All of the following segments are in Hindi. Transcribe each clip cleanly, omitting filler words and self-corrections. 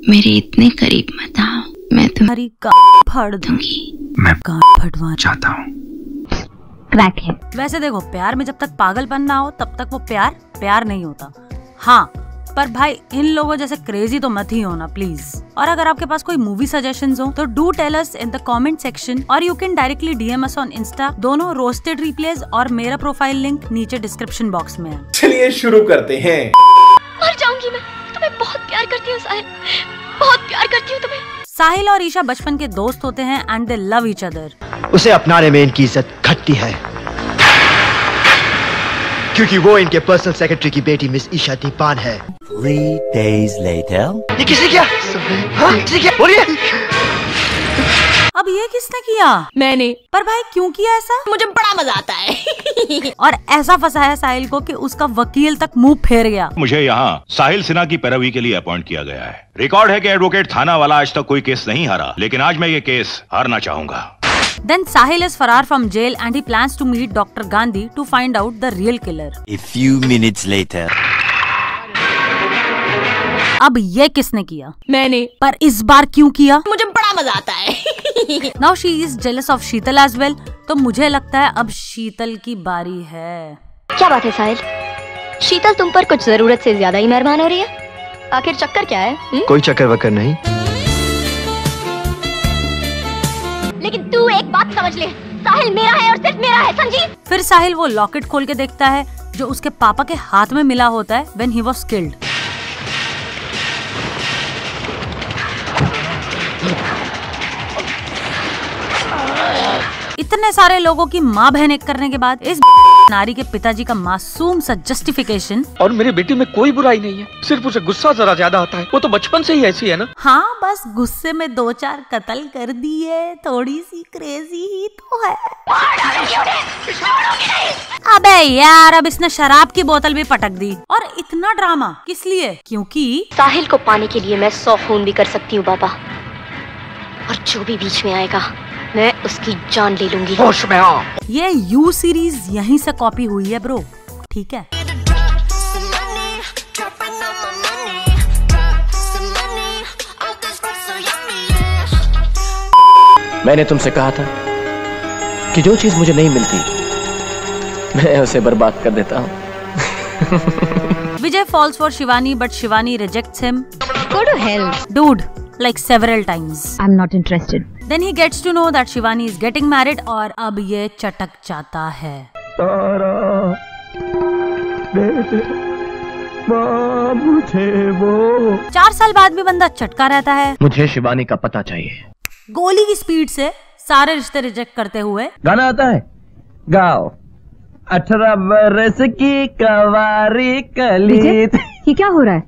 मेरे इतने करीब मत आओ, मैं तुम्हारी फाड़ दूंगी। मैं फटवा चाहता हूँ। क्रैक है। वैसे देखो, प्यार में जब तक पागलपन ना हो तब तक वो प्यार नहीं होता। हाँ, पर भाई इन लोगों जैसे क्रेजी तो मत ही होना प्लीज। और अगर आपके पास कोई मूवी सजेशंस हो तो do tell us in the comment section, और you can directly DM us on Insta. दोनों रोस्टेड रिप्लेस और मेरा प्रोफाइल लिंक नीचे डिस्क्रिप्शन बॉक्स में है। चलिए शुरू करते हैं। मर जाऊंगी मैं, तुम्हें बहुत प्यार करती हूँ साहिल, बहुत प्यार करती हूँ तुम्हें। साहिल और ईशा बचपन के दोस्त होते हैं and they love each other. उसे अपनाने में इनकी इज्जत घटती है क्योंकि वो इनके पर्सनल सेक्रेटरी की बेटी मिस ईशा दीपान है। 3 days later. ये किसने किया? हाँ, किसने किया? बोलिए। अब ये किसने किया? मैंने। पर भाई क्यों किया ऐसा? मुझे बड़ा मजा आता है। और ऐसा फंसाया साहिल को कि उसका वकील तक मुंह फेर गया। मुझे यहाँ साहिल सिन्हा की पैरवी के लिए अपॉइंट किया गया है। रिकॉर्ड है कि एडवोकेट थाना वाला आज तक कोई केस नहीं हारा, लेकिन आज मैं ये केस हारना चाहूंगा। Then Sahil is farar from jail and he plans to meet Dr. Gandhi to find out the real killer. A few minutes later. अब ये किसने किया? मैंने। पर इस बार क्यों किया? मुझे बड़ा मजा आता है। Now she is jealous of Sheetal as well. तो मुझे लगता है अब शीतल की बारी है। क्या बात है साहिल, शीतल तुम पर कुछ जरूरत से ज्यादा ही मेहरबान हो रही है। आखिर चक्कर क्या है? कोई चक्कर वक्कर नहीं। लेकिन तू एक बात समझ ले, साहिल मेरा है और सिर्फ मेरा है, समझी? फिर साहिल वो लॉकेट खोल के देखता है जो उसके पापा के हाथ में मिला होता है when he was killed. इतने सारे लोगों की माँ बहन एक करने के बाद इस नारी के पिताजी का मासूम सा जस्टिफिकेशन। और मेरी बेटी में कोई बुराई नहीं है, सिर्फ उसे गुस्सा जरा ज्यादा आता है। वो तो बचपन से ही ऐसी है ना। हाँ, बस गुस्से में 2-4 कत्ल कर दिए, थोड़ी सी क्रेजी ही तो है। अबे यार, अब इसने शराब की बोतल भी पटक दी। और इतना ड्रामा किस लिए? क्योंकि साहिल को पाने के लिए मैं 100 खून भी कर सकती हूँ बाबा, और जो भी बीच में आएगा मैं उसकी जान ले लूंगी। होश में आ। ये यू सीरीज यहीं से कॉपी हुई है ब्रो, ठीक है? मैंने तुमसे कहा था कि जो चीज मुझे नहीं मिलती मैं उसे बर्बाद कर देता हूँ। Vijay falls for Shivani, but Shivani rejects him. Go to hell. Dude, like several times. I'm not interested. Then he gets to know that Shivani is getting married और अब ये चटक जाता है। 4 साल बाद भी बंदा चटका रहता है। मुझे शिवानी का पता चाहिए। गोली की स्पीड से सारे रिश्ते रिजेक्ट करते हुए गाना आता है, गाओ। 18 बरस की कवारी कली। ये क्या हो रहा है?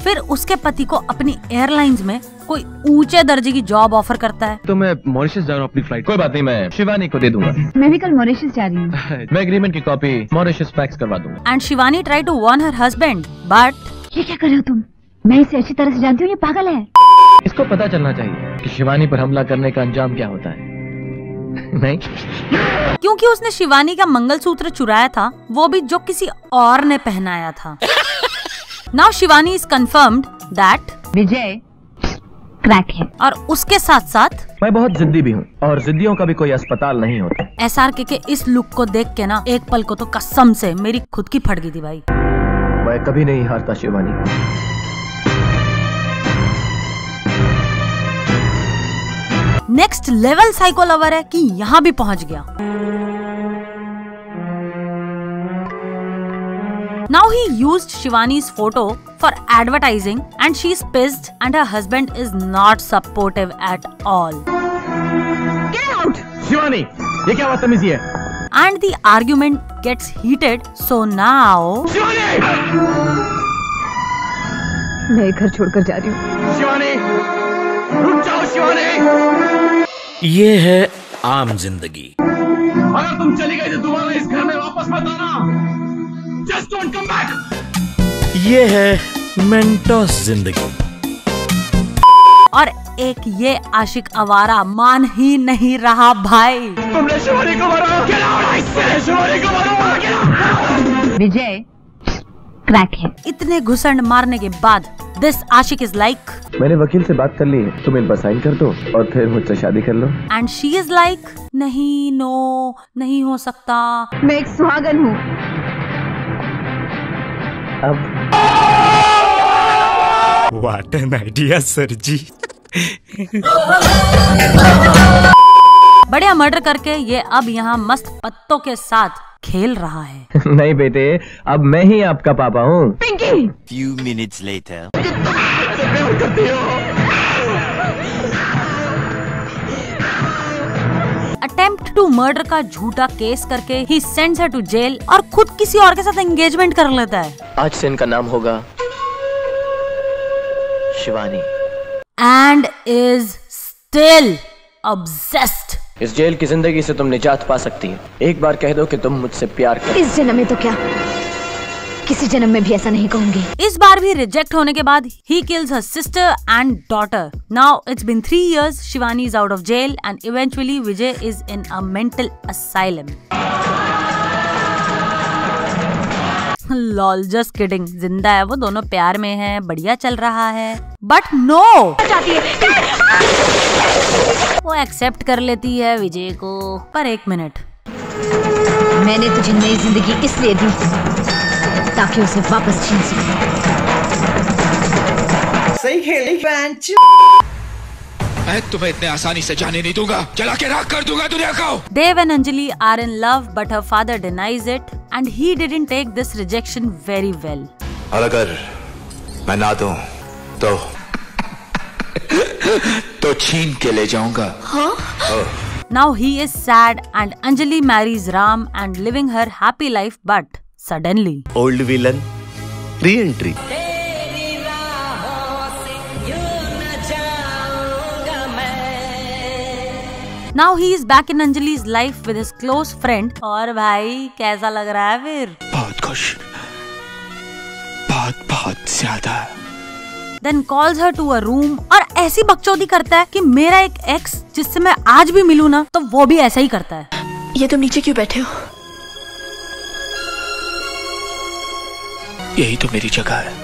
फिर उसके पति को अपनी एयरलाइंस में कोई ऊंचे दर्जे की जॉब ऑफर करता है। तो मैं मॉरिशस जा रहा हूँ अपनी फ्लाइट। कोई बात नहीं, मैं शिवानी को दे दूंगा। मैं भी कल मॉरिशस जा रही हूँ। मैं एग्रीमेंट की कॉपी मॉरिशस फैक्स करवा दूंगा। And Shivani try to warn her husband, but ये क्या कर रहे हो तुम? मैं इसे अच्छी तरह से जानती हूँ, ये पागल है। इसको पता चलना चाहिए कि शिवानी पर हमला करने का अंजाम क्या होता है। नहीं, क्योंकि उसने शिवानी का मंगलसूत्र चुराया था, वो भी जो किसी और ने पहनाया था। Now Shivani is confirmed that Vijay crack है। और उसके साथ साथ मैं बहुत जिद्दी भी हूँ और जिद्दियों का भी कोई अस्पताल नहीं होता। SRK के इस लुक को देख के ना एक पल को तो कसम से मेरी खुद की फट गई थी भाई। मैं कभी नहीं हारता Shivani. Next level psycho lover है कि यहाँ भी पहुंच गया। Now he used Shivani's photo for advertising and she's pissed and her husband is not supportive at all. Get out! Shivani, ये क्या बदतमीजी है? And the argument gets heated, so now Shivani! मैं घर छोड़कर जा रही हूँ। शिवानी, रुक जाओ शिवानी। ये है आम जिंदगी। अगर तुम चली गई तो दोबारा इस घर में वापस मत आना। Just don't come back. ये है मेंटोस जिंदगी। और एक ये आशिक आवारा मान ही नहीं रहा भाई। तुमने शिवानी को मारा। शिवानी को मारा। विजय क्रैक है। इतने घुसंड मारने के बाद दिस आशिक इज लाइक, मैंने वकील से बात कर ली है, तुम इन पर साइन कर दो और फिर मुझसे शादी कर लो। एंड शी इज लाइक, नहीं, नो, नहीं हो सकता। मैं एक सुहागन हूँ। अब What an idea, सर जी। बढ़िया मर्डर करके ये अब यहाँ मस्त पत्तों के साथ खेल रहा है। नहीं बेटे, अब मैं ही आपका पापा हूँ। Pinky, Few minutes later. Attempt to murder का झूठा केस करके ही सेंड्स हर टू जेल और खुद किसी और के साथ एंगेजमेंट कर लेता है। आज से इनका नाम होगा Shivani. And is still obsessed. इस जेल की जिंदगी से तुम निजात पा सकती है। एक बार कह दो कि तुम मुझसे प्यार करते। इस जन्म में तो क्या, किसी जन्म में भी ऐसा नहीं कहूंगी। इस बार भी रिजेक्ट होने के बाद ही kills her sister and daughter. Now it's been 3 years, Shivani is out of jail and eventually Vijay is in a mental asylum. Lol, just kidding. जिंदा है वो, दोनों प्यार में है, बढ़िया चल रहा है। बट नो, वो एक्सेप्ट कर लेती है विजय को। पर एक मिनट, मैंने तुझे नई जिंदगी इसलिए दी ताकि उसे वापस छीन सकूं। सही खेली बेंच। मैं तुम्हें इतने आसानी से जाने नहीं दूंगा, जला के राख कर दूंगा दुनिया को। Dave and Anjali are in love, but her father denies it, and he didn't take this rejection very well. और अगर मैं ना दूं तो छीन के ले जाऊंगा। Now he is sad, and Anjali marries Ram and living her happy life, but suddenly Old villain, re-entry. now he is back in Anjali's life with his close friend. और भाई कैसा लग रहा है फिर? बहुत खुश, बहुत ज्यादा। Then calls her to a room और ऐसी बकचोदी करता है कि मेरा एक एक्स जिससे मैं आज भी मिलूं ना, तो वो भी ऐसा ही करता है। ये तुम नीचे क्यों बैठे हो? यही तो मेरी जगह है।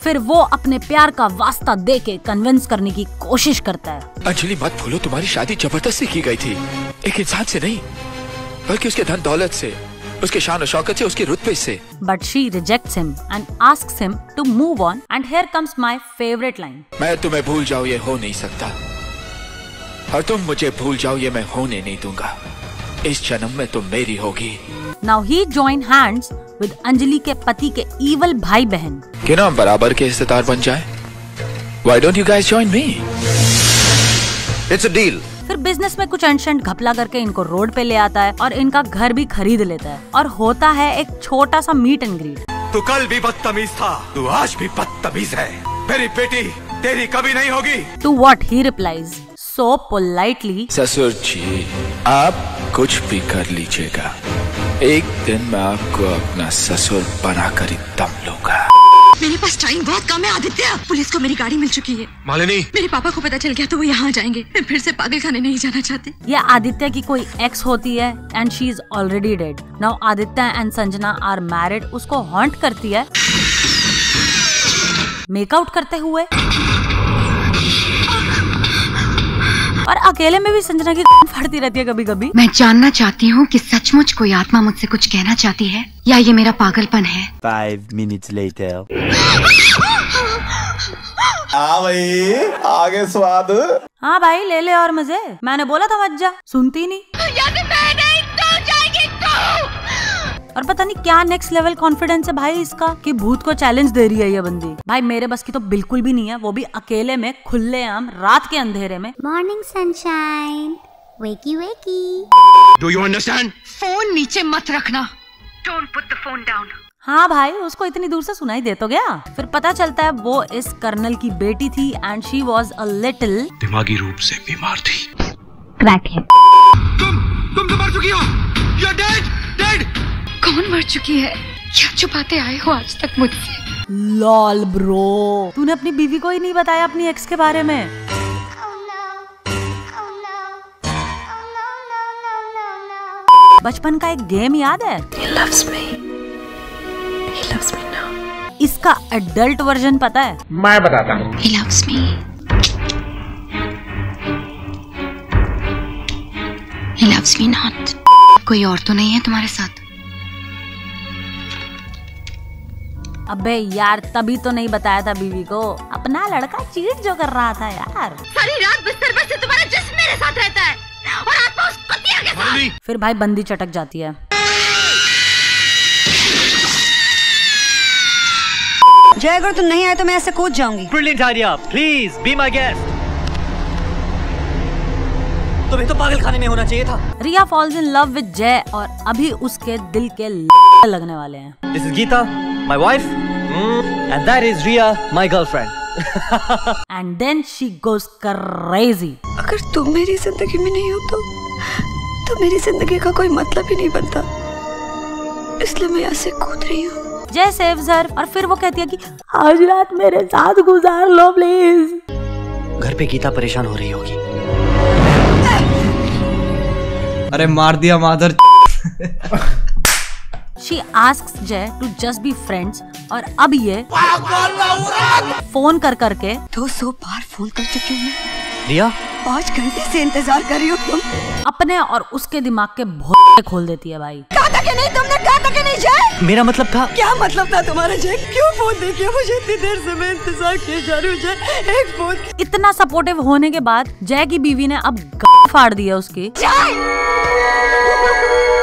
फिर वो अपने प्यार का वास्ता दे के कन्विंस करने की कोशिश करता है। अंजलि मत भूलो, तुम्हारी शादी जबरदस्ती की गई थी, एक इंसान से नहीं बल्कि उसके धन दौलत से, उसके शान और शौकत से, उसके रुतबे से। But she rejects him and asks him to move on. And here comes my favorite line. मैं तुम्हें भूल जाऊं ये हो नहीं सकता, और तुम मुझे भूल जाओ ये मैं होने नहीं दूंगा। इस जन्म में तुम मेरी होगी। Now he joined hands with Anjali के पति के evil भाई बहन। क्यों ना हम बराबर के हिस्सेदार बन जाएं? Why don't you guys join me? It's a deal. फिर बिजनेस में कुछ अंशंट घपला करके इनको रोड पे ले आता है और इनका घर भी खरीद लेता है और होता है एक छोटा सा मीट एंड ग्रीट। तू कल भी बदतमीज था, तू आज भी बदतमीज है। मेरी बेटी तेरी कभी नहीं होगी। To what he replies so politely, ससुर जी आप कुछ भी कर लीजिएगा, एक दिन मैं आपको अपना ससुर बनाकर ही दम लूंगा। मेरे पास टाइम बहुत कम है आदित्य। पुलिस को मेरी गाड़ी मिल चुकी है। मालिनी, मेरे पापा को पता चल गया तो वो यहाँ जाएंगे। मैं फिर से पागल खाने नहीं जाना चाहती। ये आदित्य की कोई एक्स होती है and she is already dead. Now Aditya and Sanjana are married. उसको हॉन्ट करती है मेकआउट करते हुए, और अकेले में भी संजना की फाड़ती रहती है कभी कभी। मैं जानना चाहती हूँ कि सचमुच कोई आत्मा मुझसे कुछ कहना चाहती है या ये मेरा पागलपन है। 5 minutes later. भाई आगे स्वाद। हाँ भाई ले ले और मजे। मैंने बोला था मत जा, सुनती नहीं। और पता नहीं क्या नेक्स्ट लेवल कॉन्फिडेंस है भाई इसका कि भूत को चैलेंज दे रही है ये बंदी। भाई मेरे बस की तो बिल्कुल भी नहीं है, वो भी अकेले में खुलेआम रात के अंधेरे में। मॉर्निंग सनशाइन, वेकी वेकी। Do you understand? फोन नीचे मत रखना। Don't put the phone down. हाँ भाई उसको इतनी दूर से सुनाई दे तो गया। फिर पता चलता है वो इस कर्नल की बेटी थी and she was a little दिमागी रूप से बीमार थी। क्रैक है। तुम तो मर चुकी हो। You are dead, dead. कौन मर चुकी है? क्या छुपाते आए हो आज तक मुझसे? लॉल ब्रो, तूने अपनी बीवी को ही नहीं बताया अपनी एक्स के बारे में। बचपन का एक गेम याद है? He loves me. इसका एडल्ट वर्जन पता है? मैं बताता हूँ। He loves me. He loves me not. कोई और तो नहीं है तुम्हारे साथ? अबे यार तभी तो नहीं बताया था बीवी को, अपना लड़का चीट जो कर रहा था यार। सारी रात बिस्तर पर से तुम्हारा जिस्म मेरे साथ रहता है और आत्मा उस पतिया के साथ। फिर भाई बंदी चटक जाती है। जय, अगर तुम नहीं आए तो मैं ऐसे कूद जाऊंगी। Brilliant idea. Please be my guest. तुम्हें तो पागल खाने में होना चाहिए था। रिया फॉल्स इन लव विद जय और अभी उसके दिल के लगने वाले हैं। This is Geeta, my wife, and that is Riya, my girlfriend. And then she goes crazy. अगर तुम मेरी जिंदगी में नहीं हो तो मेरी जिंदगी का कोई मतलब ही नहीं बनता, इसलिए मैं ऐसे कूद रही हूँ। जय सेव्स हर और फिर वो कहती है कि आज रात मेरे साथ गुजार लो प्लीज। घर पे गीता परेशान हो रही होगी। अरे मार दिया मादर। She asks जय to just be friends और अब ये फोन कर करके 200 बार फोन कर चुकी हूँ मैं। रिया 5 घंटे से इंतजार कर रही हो तुम। अपने और उसके दिमाग के भोले खोल देती है भाई। कहा था कि नहीं, तुमने कहा था कि नहीं जय? मेरा मतलब था। क्या मतलब था तुम्हारा जय? क्यों फोन नहीं किया मुझे? इतनी देर से मैं इंतजार किए जा रही हूँ जय, एक फोन। इतना सपोर्टिव होने के बाद जय की बीवी ने अब फाड़ दी है उसकी।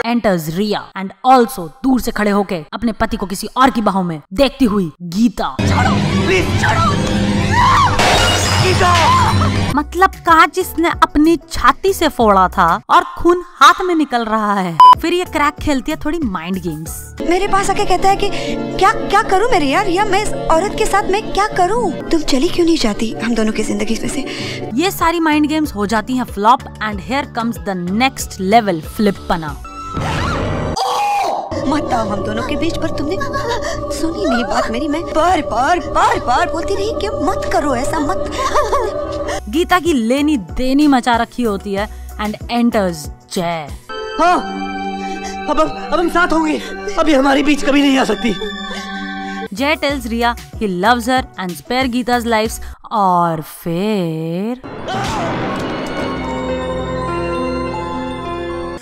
Enters रिया एंड ऑल्सो दूर से खड़े होके अपने पति को किसी और की बाहों में देखती हुई गीता। मतलब कांच इसने अपनी छाती से फोड़ा था और खून हाथ में निकल रहा है। फिर ये क्रैक खेलती है थोड़ी माइंड गेम्स। मेरे पास आके कहता है कि क्या करूं मैं रिया मैं इस औरत के साथ मैं क्या करूं? तुम चली क्यों नहीं जाती हम दोनों की जिंदगी में से? ये सारी माइंड गेम्स हो जाती हैं flop and here comes the next level फ्लिपना। मत आओ हम दोनों के बीच, पर तुमने सुनी नहीं बात मेरी। मैं बार बार बोलती रही कि मत करो ऐसा, मत। गीता की लेनी देनी मचा रखी होती है एंड एंटर्स जय। हाँ, अब हम साथ होंगे, अभी हमारे बीच कभी नहीं आ सकती। Jay tells Riya he loves her and spare Gita's lives और फिर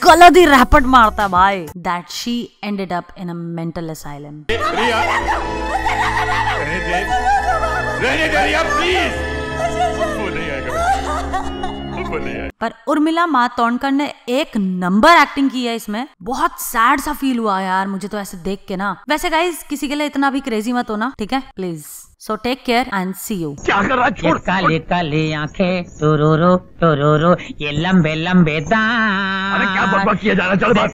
गलत ही रैपट मारता भाई। That she ended up in a mental asylum. रिया, रहने दे रिया प्लीज। वो नहीं आएगा। पर उर्मिला मातोंडकर ने एक नंबर एक्टिंग की है इसमें। बहुत सैड सा फील हुआ यार मुझे तो ऐसे देख के ना। वैसे गाइस किसी के लिए इतना भी क्रेजी मत होना, ठीक है please. So take care and see you. क्या कर रहा? छोड़। काले काले आंखें टोरोरो टोरोरो, ये लंबे लंबे दांत। अरे क्या बकवास किया जा रहा है? चल बात।